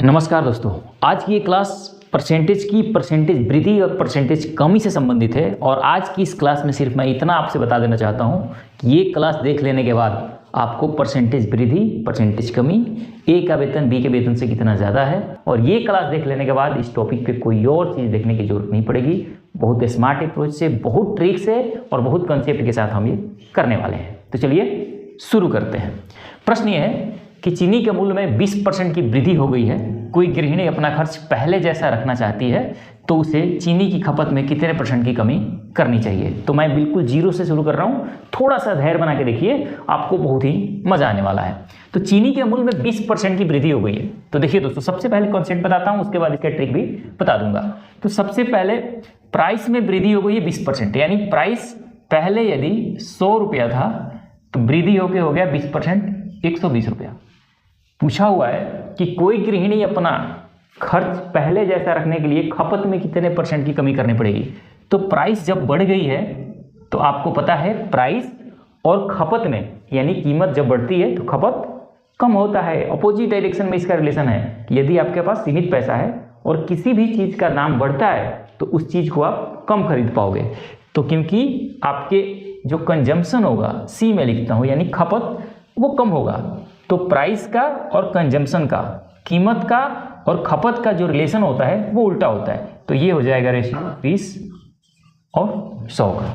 नमस्कार दोस्तों, आज की ये क्लास परसेंटेज वृद्धि और परसेंटेज कमी से संबंधित है। और आज की इस क्लास में सिर्फ मैं इतना आपसे बता देना चाहता हूँ कि ये क्लास देख लेने के बाद आपको परसेंटेज वृद्धि, परसेंटेज कमी, ए का वेतन बी के वेतन से कितना ज़्यादा है, और ये क्लास देख लेने के बाद इस टॉपिक पे कोई और चीज़ देखने की जरूरत नहीं पड़ेगी। बहुत स्मार्ट अप्रोच से, बहुत ट्रिक से और बहुत कंसेप्ट के साथ हम ये करने वाले हैं। तो चलिए शुरू करते हैं। प्रश्न ये है कि चीनी के मूल्य में 20% की वृद्धि हो गई है। कोई गृहिणी अपना खर्च पहले जैसा रखना चाहती है तो उसे चीनी की खपत में कितने % की कमी करनी चाहिए। तो मैं बिल्कुल जीरो से शुरू कर रहा हूँ, थोड़ा सा धैर्य बना के देखिए, आपको बहुत ही मजा आने वाला है। तो चीनी के मूल्य में 20% की वृद्धि हो गई है। तो देखिए दोस्तों, सबसे पहले कॉन्सेप्ट बताता हूँ, उसके बाद इसका ट्रिक भी बता दूंगा। तो सबसे पहले प्राइस में वृद्धि हो गई है 20%, यानी प्राइस पहले यदि 100 रुपया था तो वृद्धि होकर हो गया 20%, 120 रुपया। पूछा हुआ है कि कोई गृहिणी अपना खर्च पहले जैसा रखने के लिए खपत में कितने % की कमी करनी पड़ेगी। तो प्राइस जब बढ़ गई है तो आपको पता है प्राइस और खपत में, यानी कीमत जब बढ़ती है तो खपत कम होता है। अपोजिट डायरेक्शन में इसका रिलेशन है कि यदि आपके पास सीमित पैसा है और किसी भी चीज़ का दाम बढ़ता है तो उस चीज़ को आप कम खरीद पाओगे। तो क्योंकि आपके जो कंजम्पशन होगा, सी में लिखता हूँ, यानी खपत, वो कम होगा। तो प्राइस का और कंजम्पशन का, कीमत का और खपत का जो रिलेशन होता है वो उल्टा होता है। तो ये हो जाएगा रेशियो 20 और 100 का।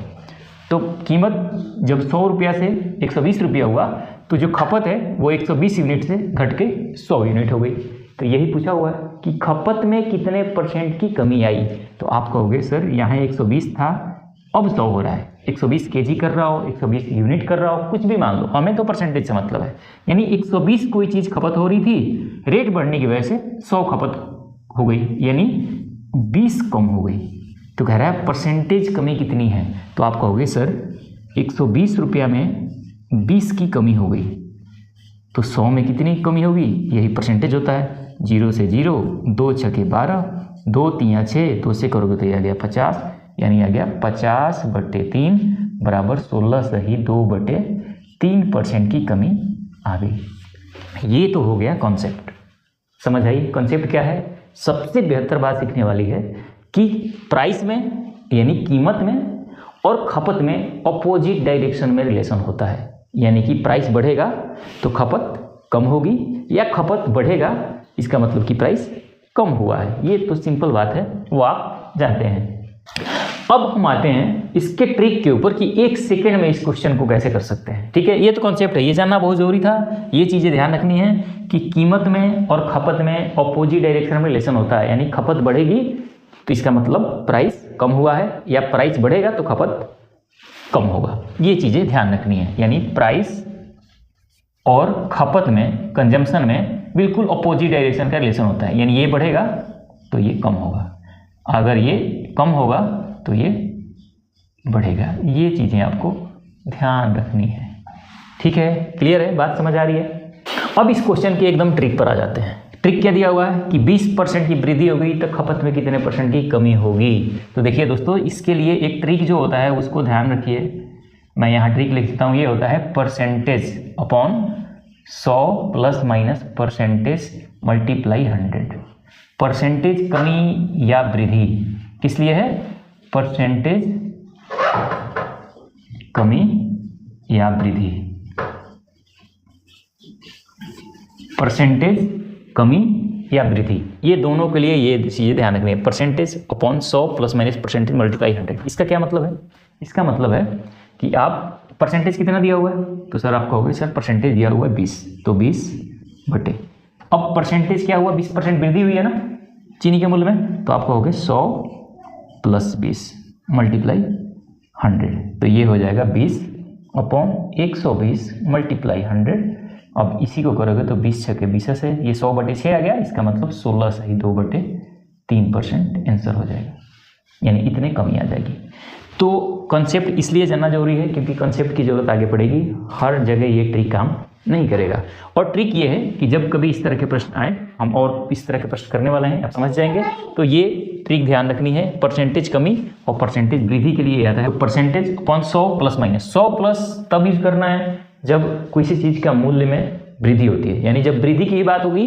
तो कीमत जब 100 रुपया से 120 रुपया हुआ तो जो खपत है वो 120 यूनिट से घट के 100 यूनिट हो गई। तो यही पूछा हुआ है कि खपत में कितने % की कमी आई। तो आप कहोगे सर यहाँ 120 था, अब 100 हो रहा है, 120 केजी कर रहा हो, 120 यूनिट कर रहा हो, कुछ भी मान लो, हमें तो परसेंटेज से मतलब है। यानी 120 कोई चीज़ खपत हो रही थी, रेट बढ़ने की वजह से 100 खपत हो गई, यानी 20 कम हो गई। तो कह रहा है परसेंटेज कमी कितनी है। तो आप कहोगे सर 120 रुपया में 20 की कमी हो गई, तो 100 में कितनी कमी होगी, यही परसेंटेज होता है। 0 से 0, 2 छके 12, 2 3 6, तो उससे करोगे तो ये आ गया 50, यानी आ गया 50/3 बराबर 16/2/3% की कमी आ गई। ये तो हो गया कॉन्सेप्ट, समझ आई। कॉन्सेप्ट क्या है? सबसे बेहतर बात सीखने वाली है कि प्राइस में, यानी कीमत में और खपत में अपोजिट डायरेक्शन में रिलेशन होता है। यानी कि प्राइस बढ़ेगा तो खपत कम होगी, या खपत बढ़ेगा इसका मतलब कि प्राइस कम हुआ है। ये तो सिंपल बात है, वो आप जानते हैं। अब हम आते हैं इसके ट्रिक के ऊपर कि 1 सेकेंड में इस क्वेश्चन को कैसे कर सकते हैं। ठीक है, ये तो कॉन्सेप्ट है, ये जानना बहुत जरूरी था। ये चीज़ें ध्यान रखनी है कि कीमत में और खपत में अपोजिट डायरेक्शन में रिलेशन होता है। यानी खपत बढ़ेगी तो इसका मतलब प्राइस कम हुआ है, या प्राइस बढ़ेगा तो खपत कम होगा। ये चीज़ें ध्यान रखनी है। यानी प्राइस और खपत में, कंजम्पशन में बिल्कुल अपोजिट डायरेक्शन का रिलेशन होता है। यानी ये बढ़ेगा तो ये कम होगा, अगर ये कम होगा तो ये बढ़ेगा। ये चीज़ें आपको ध्यान रखनी है। ठीक है, क्लियर है, बात समझ आ रही है। अब इस क्वेश्चन के एकदम ट्रिक पर आ जाते हैं। ट्रिक क्या दिया हुआ है कि 20% की वृद्धि हो गई तो खपत में कितने % की कमी होगी। तो देखिए दोस्तों, इसके लिए एक ट्रिक जो होता है उसको ध्यान रखिए। मैं यहाँ ट्रिक लिख देता हूँ, ये होता है percentage upon 100 plus minus percentage multiply 100। Percentage कमी या वृद्धि किस लिए है? परसेंटेज कमी या वृद्धि, परसेंटेज कमी या वृद्धि, ये दोनों के लिए ये चीज़ें ध्यान रखनी है। Percentage upon 100 plus minus percentage multiply 100। इसका क्या मतलब है? इसका मतलब है कि आप परसेंटेज कितना दिया हुआ है, तो सर आप कहोगे सर परसेंटेज दिया हुआ है 20, तो 20 बटे, अब परसेंटेज क्या हुआ, 20% वृद्धि हुई है ना चीनी के मूल्य में, तो आप कहोगे 100 प्लस 20 मल्टीप्लाई 100। तो ये हो जाएगा 20 अपॉन 120 मल्टीप्लाई 100। अब इसी को करोगे तो 20 छके 20 से ये 100/6 आ गया, इसका मतलब 16/2/3% आंसर हो जाएगा। यानी इतने कमी आ जाएगी। तो कॉन्सेप्ट इसलिए जानना जरूरी है क्योंकि कॉन्सेप्ट की जरूरत आगे पड़ेगी, हर जगह ये ट्रिक काम नहीं करेगा। और ट्रिक ये है कि जब कभी इस तरह के प्रश्न आए, हम और इस तरह के प्रश्न करने वाले हैं, आप समझ जाएंगे। तो ये ट्रिक ध्यान रखनी है। परसेंटेज कमी और परसेंटेज वृद्धि के लिए आता है percentage upon 100 plus minus. 100 plus तब यूज करना है जब किसी चीज़ का मूल्य में वृद्धि होती है, यानी जब वृद्धि की बात होगी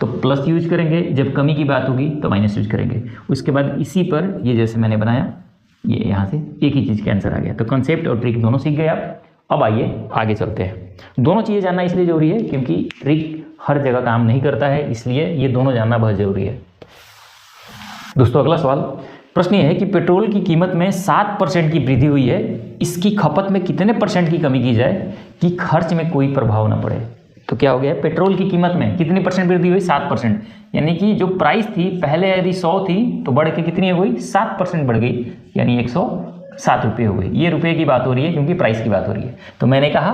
तो प्लस यूज करेंगे, जब कमी की बात होगी तो माइनस यूज करेंगे। उसके बाद इसी पर ये जैसे मैंने बनाया, ये यहाँ से एक ही चीज़ का आंसर आ गया। तो कंसेप्ट और ट्रिक दोनों सीख गए आप। अब आइए आगे चलते हैं। दोनों चीज़ें जानना इसलिए जरूरी है क्योंकि ट्रिक हर जगह काम नहीं करता है, इसलिए ये दोनों जानना बहुत जरूरी है। दोस्तों अगला सवाल, प्रश्न ये है कि पेट्रोल की कीमत में 7% की वृद्धि हुई है, इसकी खपत में कितने % की कमी की जाए कि खर्च में कोई प्रभाव न पड़े। तो क्या हो गया, पेट्रोल की कीमत में कितनी % वृद्धि हुई, 7%। यानी कि जो प्राइस थी पहले यदि 100 थी तो बढ़ के कितनी हो गई, 7% बढ़ गई, यानी 107 रुपये हो गई। ये रुपये की बात हो रही है क्योंकि प्राइस की बात हो रही है। तो मैंने कहा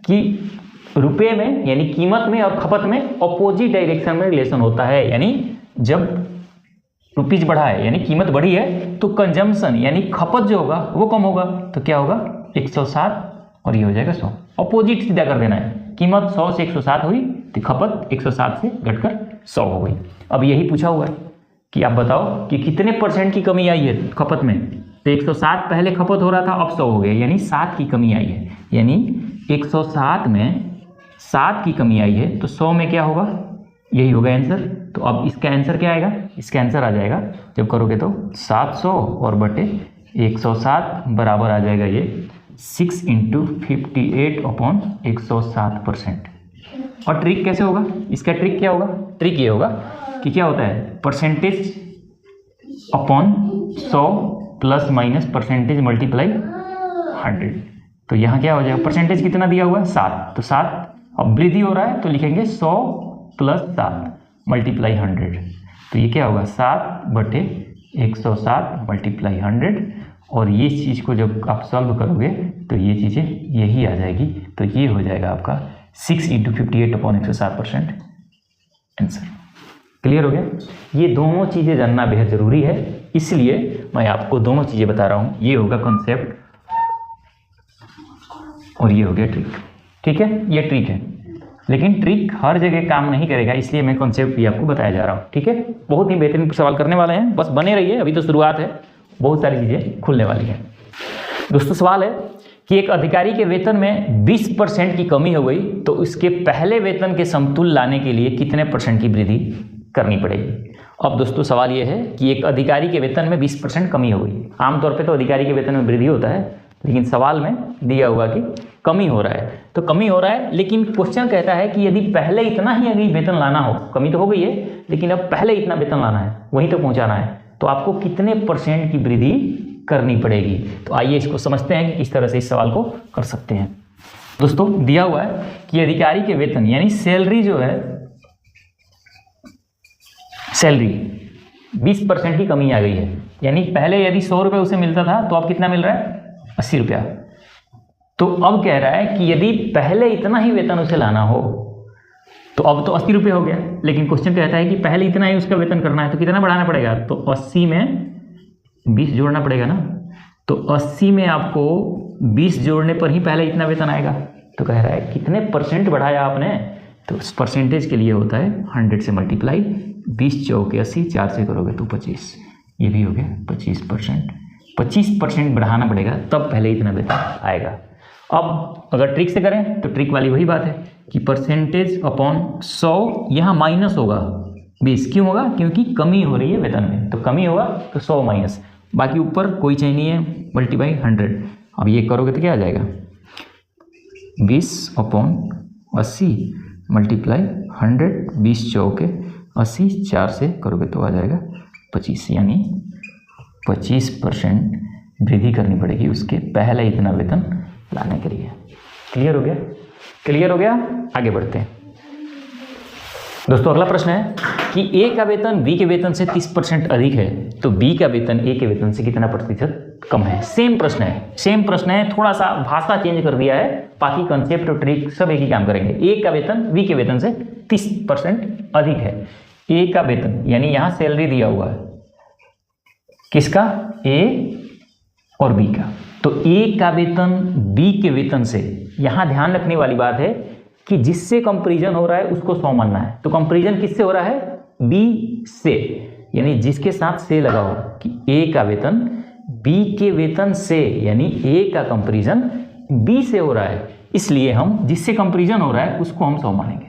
कि रुपये में यानी कीमत में और खपत में अपोजिट डायरेक्शन में रिलेशन होता है। यानी जब रुपीज बढ़ा है यानी कीमत बढ़ी है तो कंजम्पशन यानी खपत जो होगा वो कम होगा। तो क्या होगा, 107 और ये हो जाएगा 100। अपोजिट सीधा कर देना है, कीमत 100 से 107 हुई तो खपत 107 से घटकर 100 हो गई। अब यही पूछा हुआ है कि आप बताओ कि कितने % की कमी आई है खपत में। तो 107 पहले खपत हो रहा था, अब 100 हो गया, यानी 7 की कमी आई है। यानी 107 में 7 की कमी आई है तो 100 में क्या होगा, यही होगा आंसर। तो अब इसका आंसर क्या आएगा, इसका आंसर आ जाएगा जब करोगे तो 700 और बटे 107 बराबर आ जाएगा ये 6 × 58/107%। और ट्रिक कैसे होगा, इसका ट्रिक क्या होगा, ट्रिक ये होगा कि क्या होता है, percentage upon 100 plus minus percentage multiply 100। तो यहाँ क्या हो जाएगा, परसेंटेज कितना दिया हुआ है 7, तो 7 अब वृद्धि हो रहा है तो लिखेंगे 100 प्लस 7 मल्टीप्लाई 100। तो ये क्या होगा 7/107 मल्टीप्लाई 100। और ये चीज़ को जब आप सॉल्व करोगे तो ये चीज़ें यही आ जाएगी। तो ये हो जाएगा आपका 6 × 58/107% आंसर। क्लियर हो गया। ये दोनों चीज़ें जानना बेहद ज़रूरी है, इसलिए मैं आपको दोनों चीज़ें बता रहा हूँ। ये होगा कॉन्सेप्ट और ये हो गया ट्रिक। ठीक है, ये ट्रिक है, लेकिन ट्रिक हर जगह काम नहीं करेगा, इसलिए मैं कॉन्सेप्ट भी आपको बताया जा रहा हूँ। ठीक है, बहुत ही बेहतरीन सवाल करने वाले हैं, बस बने रहिए, अभी तो शुरुआत है, बहुत सारी चीज़ें खुलने वाली हैं। दोस्तों सवाल है कि एक अधिकारी के वेतन में 20% की कमी हो गई तो उसके पहले वेतन के समतुल्य लाने के लिए कितने % की वृद्धि करनी पड़ेगी। अब दोस्तों सवाल यह है कि एक अधिकारी के वेतन में 20% कमी हो गई। आमतौर पे तो अधिकारी के वेतन में वृद्धि होता है, लेकिन सवाल में दिया हुआ कि कमी हो रहा है। तो कमी हो रहा है, लेकिन क्वेश्चन कहता है कि यदि पहले इतना ही अगर वेतन लाना हो, कमी तो हो गई है लेकिन अब पहले इतना वेतन लाना है, वहीं तक पहुंचाना है, तो आपको कितने % की वृद्धि करनी पड़ेगी। तो आइए इसको समझते हैं कि किस तरह से इस सवाल को कर सकते हैं। दोस्तों दिया हुआ है कि अधिकारी के वेतन यानी सैलरी जो है, सैलरी 20% की कमी आ गई है। यानी पहले यदि 100 रुपये उसे मिलता था तो अब कितना मिल रहा है, 80 रुपया। तो अब कह रहा है कि यदि पहले इतना ही वेतन उसे लाना हो तो अब तो 80 रुपये हो गया, लेकिन क्वेश्चन कहता है कि पहले इतना ही उसका वेतन करना है तो कितना बढ़ाना पड़ेगा। तो 80 में 20 जोड़ना पड़ेगा ना। तो 80 में आपको 20 जोड़ने पर ही पहले इतना वेतन आएगा। तो कह रहा है कितने % बढ़ाया आपने, तो उस परसेंटेज के लिए होता है 100 से मल्टीप्लाई, 20 चौके 80, 4 से करोगे तो 25, ये भी हो गया 25%। 25% बढ़ाना पड़ेगा तब पहले इतना वेतन आएगा। अब अगर ट्रिक से करें तो ट्रिक वाली वही बात है कि परसेंटेज अपॉन 100, यहाँ माइनस होगा 20, क्यों होगा, क्योंकि कमी हो रही है वेतन में, तो कमी होगा तो 100 माइनस, बाकी ऊपर कोई चाहिए नहीं है, मल्टीप्लाई 100। अब ये करोगे तो क्या आ जाएगा 20/80 मल्टीप्लाई 100, 20 चौके 80, 4 से करोगे तो आ जाएगा 25, यानी 25% वृद्धि करनी पड़ेगी उसके पहले इतना वेतन लाने के लिए। क्लियर हो गया, क्लियर हो गया। आगे बढ़ते हैं दोस्तों। अगला प्रश्न है कि ए का वेतन बी के वेतन से 30% अधिक है तो बी का वेतन ए के वेतन से कितना % कम है। सेम प्रश्न है, सेम प्रश्न है, थोड़ा सा भाषा चेंज कर दिया है, बाकी कंसेप्ट और ट्रिक सब एक ही काम करेंगे। ए का वेतन बी के वेतन से 30% अधिक है। ए का वेतन यानी यहाँ सैलरी दिया हुआ है, किसका, ए और बी का। तो ए का वेतन बी के वेतन से, यहाँ ध्यान रखने वाली बात है कि जिससे कंपैरिजन हो रहा है उसको 100 मानना है। तो कंपैरिजन किससे हो रहा है, बी से, यानी जिसके साथ से लगा हो कि ए का वेतन बी के वेतन से, यानी ए का कंपैरिजन बी से हो रहा है, इसलिए हम जिससे कंपैरिजन हो रहा है उसको हम 100 मानेंगे।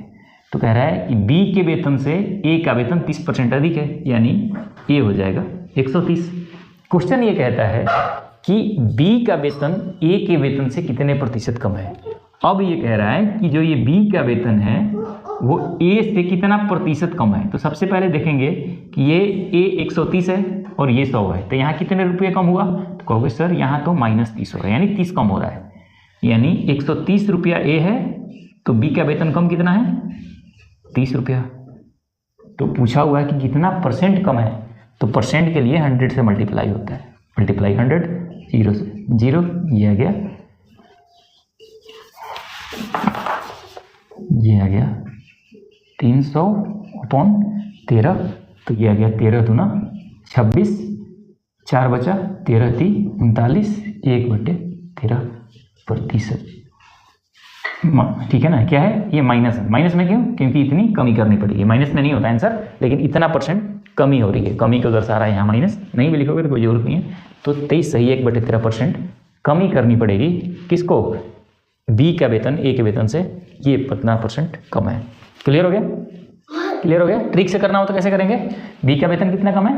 तो कह रहा है कि बी के वेतन से ए का वेतन 30% अधिक है, यानी ए हो जाएगा 130। क्वेश्चन ये कहता है कि बी का वेतन ए के वेतन से कितने प्रतिशत कम है। अब ये कह रहा है कि जो ये बी का वेतन है वो ए से कितना प्रतिशत कम है। तो सबसे पहले देखेंगे कि ये ए 130 है और ये 100 है, तो यहाँ कितने रुपये कम हुआ। तो कहोगे सर यहाँ तो -30 हो रहा है, यानी 30 कम हो रहा है, यानी 130 रुपया ए है, तो बी का वेतन कम कितना है 30 रुपया। तो पूछा हुआ है कि कितना परसेंट कम है, तो परसेंट के लिए 100 से मल्टीप्लाई होता है, मल्टीप्लाई 100 0 से 0, ये आ गया, ये आ गया 300/13, तो ये आ गया 13 दूना 26, 4 बचा 13 × 3 = 39, 1/13%। ठीक है ना, क्या है ये माइनस है, माइनस में क्यों, क्योंकि इतनी कमी करनी पड़ेगी। माइनस में नहीं होता आंसर, लेकिन इतना परसेंट कमी हो रही है, कमी को दर्शा रहा है यहाँ, माइनस नहीं भी लिखोगे तो कोई जरूरत नहीं है। तो 23 सही 1/13% कमी करनी पड़ेगी, किसको, बी का वेतन ए के वेतन से ये 15% कम है। क्लियर हो गया, क्लियर हो गया। ट्रिक से करना हो तो कैसे करेंगे, बी का वेतन कितना कम है,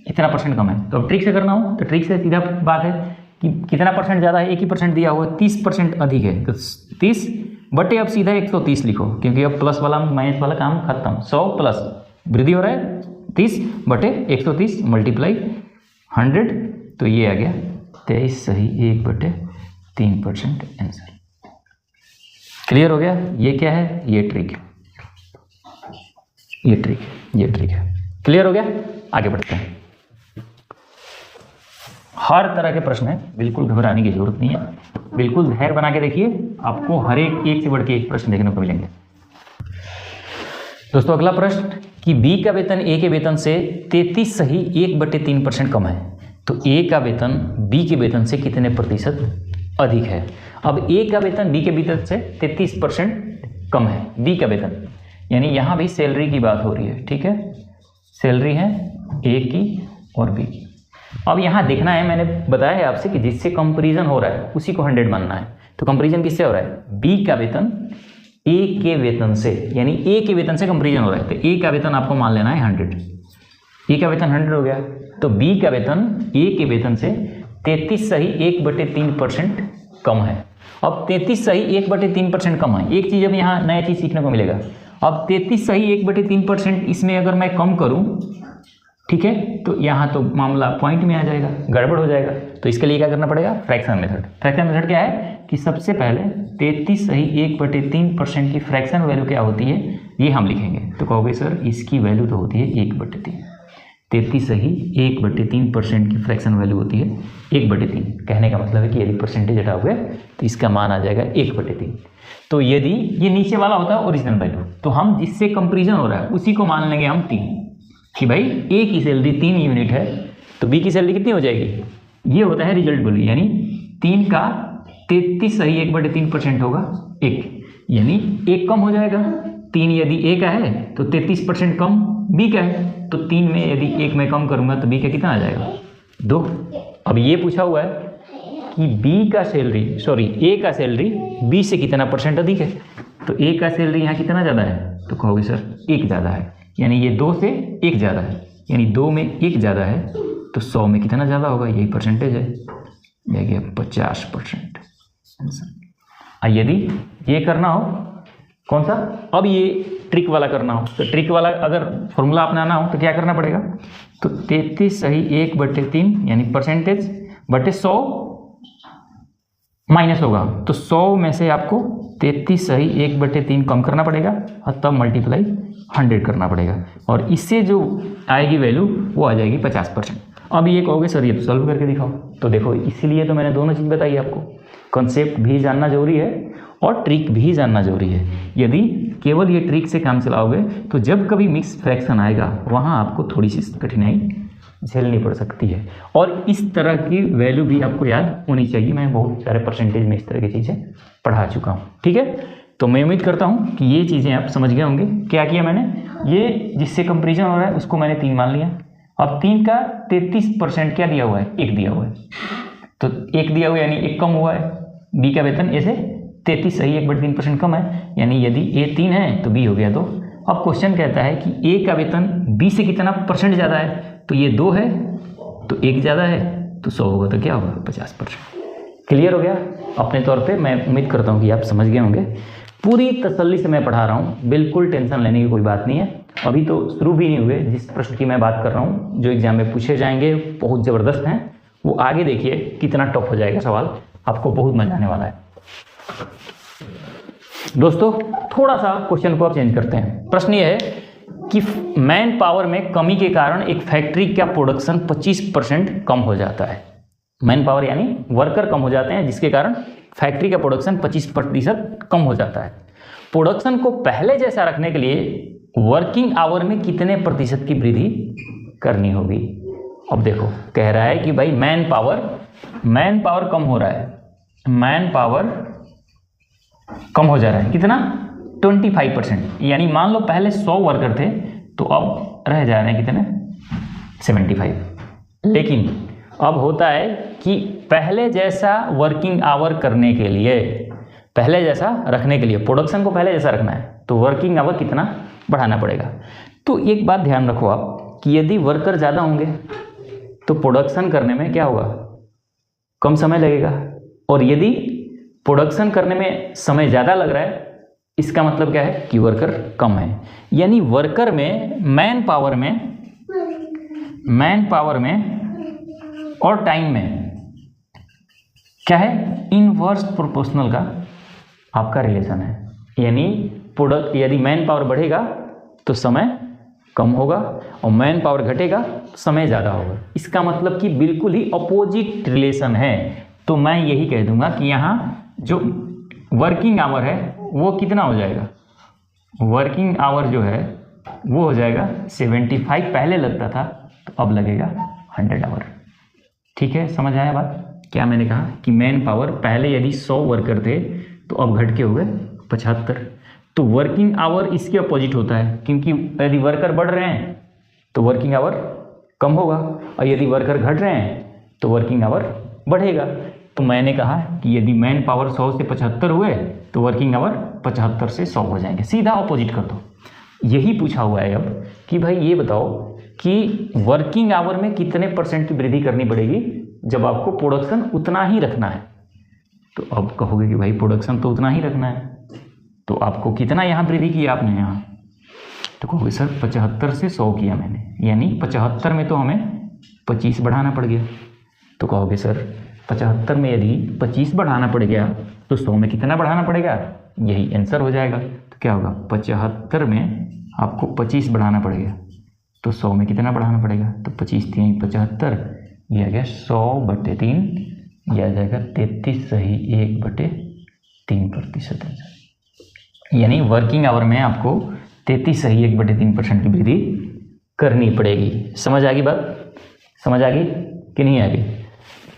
इतना परसेंट कम है। तो अब ट्रिक से करना हो तो ट्रिक से सीधा बात है कि कितना परसेंट ज़्यादा है, 1 ही परसेंट दिया हुआ है, 30% अधिक है, तो 30 बटे अब सीधा 130 लिखो, क्योंकि अब प्लस वाला माइनस वाला काम खत्म। 100 प्लस वृद्धि हो रहा है 30 बटे 130 मल्टीप्लाई 100, तो ये आ गया 23 सही 1/3% आंसर। क्लियर हो गया। ये क्या है, ये ट्रिक, ये ट्रिक, ये ट्रिक है। क्लियर हो गया, आगे बढ़ते हैं। हर तरह के प्रश्न है, बिल्कुल घबराने की जरूरत नहीं है, बिल्कुल धैर्य बना के देखिए, आपको हर एक से बढ़ के एक प्रश्न देखने को मिलेंगे। दोस्तों अगला प्रश्न कि बी का वेतन ए के वेतन से 33 सही 1/3% कम है, तो ए का वेतन बी के वेतन से कितने प्रतिशत अधिक है। अब ए का वेतन बी के वेतन से 33% कम है, बी का वेतन, यानी यहाँ भी सैलरी की बात हो रही है, ठीक है, सैलरी है ए की और बी की। अब यहाँ देखना है, मैंने बताया है आपसे कि जिससे कंपैरिजन हो रहा है उसी को 100 मानना है। तो कंपैरिजन किससे हो रहा है, बी का वेतन ए के वेतन से, यानी ए के वेतन से कंपैरिजन हो रहा है, तो ए का वेतन आपको मान लेना है 100। ए का वेतन 100 हो गया, तो बी का वेतन ए के वेतन से 33 सही 1/3% कम है। अब 33 सही 1/3% कम है, एक चीज़ अब यहाँ नया चीज़ सीखने को मिलेगा। अब 33 सही 1/3%, इसमें अगर मैं कम करूँ, ठीक है, तो यहाँ तो मामला पॉइंट में आ जाएगा, गड़बड़ हो जाएगा। तो इसके लिए क्या करना पड़ेगा, फ्रैक्शन मेथड। फ्रैक्शन मेथड क्या है कि सबसे पहले 33 सही 1/3% की फ्रैक्शन वैल्यू क्या होती है ये हम लिखेंगे। तो कहोगे सर इसकी वैल्यू तो होती है 1/3। 33 सही 1/3% की फ्रैक्शन वैल्यू होती है 1/3। कहने का मतलब है कि यदि परसेंटेज हटाओगे तो इसका मान आ जाएगा 1/3। तो यदि ये नीचे वाला होता है ओरिजिनल वैल्यू, तो हम जिससे कंपेरिजन हो रहा है उसी को मान लेंगे हम 3, कि भाई ए की सैलरी 3 यूनिट है तो बी की सैलरी कितनी हो जाएगी, ये होता है रिजल्ट वैल्यू, यानी 3 का 33 सही 1/3% होगा 1, यानी 1 कम हो जाएगा। 3 यदि ए का है तो 33% कम बी का है, तो 3 में यदि 1 मैं कम करूंगा तो बी का कितना आ जाएगा 2। अब ये पूछा हुआ है कि बी का सैलरी ए का सैलरी बी से कितना परसेंट अधिक है, तो ए का सैलरी यहाँ कितना ज़्यादा है, तो कहोगे सर 1 ज़्यादा है, यानी ये 2 से 1 ज़्यादा है, यानी 2 में 1 ज़्यादा है, तो 100 में कितना ज़्यादा होगा, यही परसेंटेज है, यह गया 50% आंसर। यदि ये करना हो कौन सा, अब ये ट्रिक वाला करना हो, तो ट्रिक वाला अगर फॉर्मूला अपनाना हो तो क्या करना पड़ेगा, तो 33 सही 1/3 यानी परसेंटेज बटे 100 माइनस होगा, तो 100 में से आपको 33 सही 1/3 कम करना पड़ेगा और तब मल्टीप्लाई 100 करना पड़ेगा, और इससे जो आएगी वैल्यू वो आ जाएगी 50%। अब ये कहोगे सर ये तो सॉल्व करके दिखाओ, तो देखो इसीलिए तो मैंने दोनों चीज़ बताई आपको, कॉन्सेप्ट भी जानना जरूरी है और ट्रिक भी जानना जरूरी है। यदि केवल ये ट्रिक से काम चलाओगे तो जब कभी मिक्स फ्रैक्शन आएगा वहाँ आपको थोड़ी सी कठिनाई झेलनी पड़ सकती है, और इस तरह की वैल्यू भी आपको याद होनी चाहिए। मैं बहुत सारे परसेंटेज में इस तरह की चीज़ें पढ़ा चुका हूँ, ठीक है। तो मैं उम्मीद करता हूँ कि ये चीज़ें आप समझ गए होंगे। क्या किया मैंने, ये जिससे कंपेरिजन हो रहा है उसको मैंने 3 मान लिया। अब 3 का 33% क्या दिया हुआ है, 1 दिया हुआ है, तो 1 दिया हुआ है यानी 1 कम हुआ है। बी का वेतन ए से 33 सही 1/3% कम है, यानी यदि ए 3 है तो बी हो गया 2, अब क्वेश्चन कहता है कि ए का वेतन बी से कितना % ज़्यादा है, तो ये 2 है तो 1 ज़्यादा है तो 100 होगा तो क्या होगा 50%। क्लियर हो गया? अपने तौर पे मैं उम्मीद करता हूँ कि आप समझ गए होंगे। पूरी तसल्ली से मैं पढ़ा रहा हूँ, बिल्कुल टेंशन लेने की कोई बात नहीं है। अभी तो शुरू भी नहीं हुए, जिस प्रश्न की मैं बात कर रहा हूँ जो एग्जाम में पूछे जाएंगे बहुत ज़बरदस्त हैं, वो आगे देखिए कितना टफ हो जाएगा सवाल, आपको बहुत मजा आने वाला है। दोस्तों थोड़ा सा क्वेश्चन को अब चेंज करते हैं। प्रश्न ये है कि मैन पावर में कमी के कारण एक फैक्ट्री का प्रोडक्शन 25% कम हो जाता है। मैन पावर यानी वर्कर कम हो जाते हैं, जिसके कारण फैक्ट्री का प्रोडक्शन 25% कम हो जाता है। प्रोडक्शन को पहले जैसा रखने के लिए वर्किंग आवर में कितने प्रतिशत की वृद्धि करनी होगी। अब देखो कह रहा है कि भाई मैन पावर कम हो रहा है, मैन पावर कम हो जा रहा है, कितना 25%, यानी मान लो पहले 100 वर्कर थे तो अब रह जा रहे हैं कितने 75। लेकिन अब होता है कि पहले जैसा वर्किंग आवर करने के लिए, पहले जैसा रखने के लिए, प्रोडक्शन को पहले जैसा रखना है तो वर्किंग आवर कितना बढ़ाना पड़ेगा। तो एक बात ध्यान रखो आप कि यदि वर्कर ज़्यादा होंगे तो प्रोडक्शन करने में क्या होगा, कम समय लगेगा, और यदि प्रोडक्शन करने में समय ज़्यादा लग रहा है इसका मतलब क्या है कि वर्कर कम है। यानी वर्कर में मैन पावर में और टाइम में क्या है, इनवर्स प्रोपोर्शनल का आपका रिलेशन है। यानी यदि मैन पावर बढ़ेगा तो समय कम होगा और मैन पावर घटेगा समय ज़्यादा होगा। इसका मतलब कि बिल्कुल ही अपोजिट रिलेशन है। तो मैं यही कह दूंगा कि यहाँ जो वर्किंग आवर है वो कितना हो जाएगा, वर्किंग आवर जो है वो हो जाएगा 75, पहले लगता था तो अब लगेगा 100 आवर। ठीक है, समझ आया बात? क्या मैंने कहा कि मैन पावर पहले यदि 100 वर्कर थे तो अब घट के हो गए 75। तो वर्किंग आवर इसके अपोजिट होता है, क्योंकि यदि वर्कर बढ़ रहे हैं तो वर्किंग आवर कम होगा और यदि वर्कर घट रहे हैं तो वर्किंग आवर बढ़ेगा। तो मैंने कहा कि यदि मैन पावर 100 से 75 हुए तो वर्किंग आवर 75 से 100 हो जाएंगे, सीधा अपोजिट कर दो। यही पूछा हुआ है अब कि भाई ये बताओ कि वर्किंग आवर में कितने % की वृद्धि करनी पड़ेगी जब आपको प्रोडक्शन उतना ही रखना है। तो अब कहोगे कि भाई प्रोडक्शन तो उतना ही रखना है, तो आपको कितना यहाँ वृद्धि किया आपने यहाँ, तो कहोगे सर 75 से 100 किया मैंने, यानी 75 में तो हमें 25 बढ़ाना पड़ गया। तो कहोगे सर 75 में यदि 25 बढ़ाना पड़ गया तो 100 में कितना बढ़ाना पड़ेगा, यही आंसर हो जाएगा। तो क्या होगा 75 में आपको 25 बढ़ाना पड़ेगा तो 100 में कितना बढ़ाना पड़ेगा, तो 25 3 75, यह आ गया 100/3, यह आ जाएगा 33 सही 1/3%। यानी वर्किंग आवर में आपको 33 सही 1/3% की वृद्धि करनी पड़ेगी। समझ आ गई बात? समझ आ गई कि नहीं आ गई?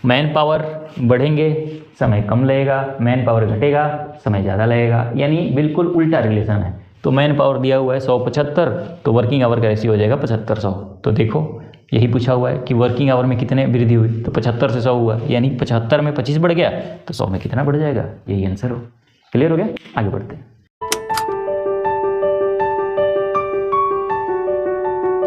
मैन पावर बढ़ेंगे समय कम लगेगा, मैन पावर घटेगा समय ज़्यादा लगेगा, यानी बिल्कुल उल्टा रिलेशन है। तो मैन पावर दिया हुआ है 100-75, तो वर्किंग आवर का रेशियो हो जाएगा 75-100। तो देखो यही पूछा हुआ है कि वर्किंग आवर में कितने वृद्धि हुई, तो 75 से 100 हुआ, यानी 75 में 25 बढ़ गया तो 100 में कितना बढ़ जाएगा, यही आंसर हो। क्लियर हो गया? आगे बढ़ते हैं।